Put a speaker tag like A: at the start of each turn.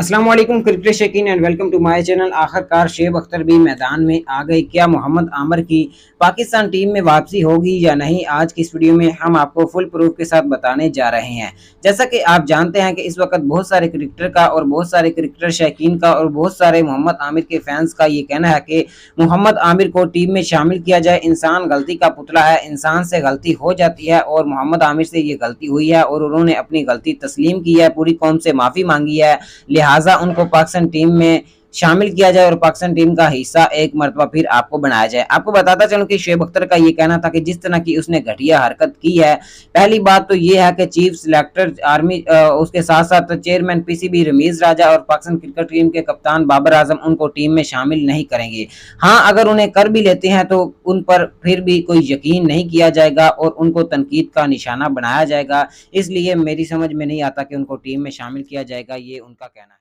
A: अस्सलाम वालेकुम क्रिकेट शौकीन and welcome to my channel. आखिरकार शेब अख्तर भी मैदान में आ गए। क्या मोहम्मद आमिर की पाकिस्तान टीम में वापसी होगी या नहीं, आज की इस वीडियो में हम आपको फुल प्रूफ के साथ बताने जा रहे हैं। जैसा कि आप जानते हैं कि इस वक्त बहुत सारे क्रिकेटर का और बहुत सारे क्रिकेटर शौकीन का और बहुत सारे मोहम्मद आमिर के फैंस का ये कहना है कि मोहम्मद आमिर को टीम में शामिल किया जाए। इंसान गलती का पुतला है, इंसान से गलती हो जाती है और मोहम्मद आमिर से ये गलती हुई है और उन्होंने अपनी गलती तस्लीम की है, पूरी कौम से माफ़ी मांगी है। लिहाजा उनको पाकिस्तान टीम में शामिल किया जाए और पाकिस्तान टीम का हिस्सा एक मरतबा फिर आपको बनाया जाए। आपको बताता चलूं कि शुएब अख्तर का ये कहना था कि जिस तरह की उसने घटिया हरकत की है, पहली बात तो ये है कि चीफ सिलेक्टर आर्मी उसके साथ साथ चेयरमैन पीसीबी रमीज राजा और पाकिस्तान क्रिकेट टीम के कप्तान बाबर आजम उनको टीम में शामिल नहीं करेंगे। हाँ, अगर उन्हें कर भी लेते हैं तो उन पर फिर भी कोई यकीन नहीं किया जाएगा और उनको तनकीद का निशाना बनाया जाएगा। इसलिए मेरी समझ में नहीं आता कि उनको टीम में शामिल किया जाएगा, ये उनका कहना है।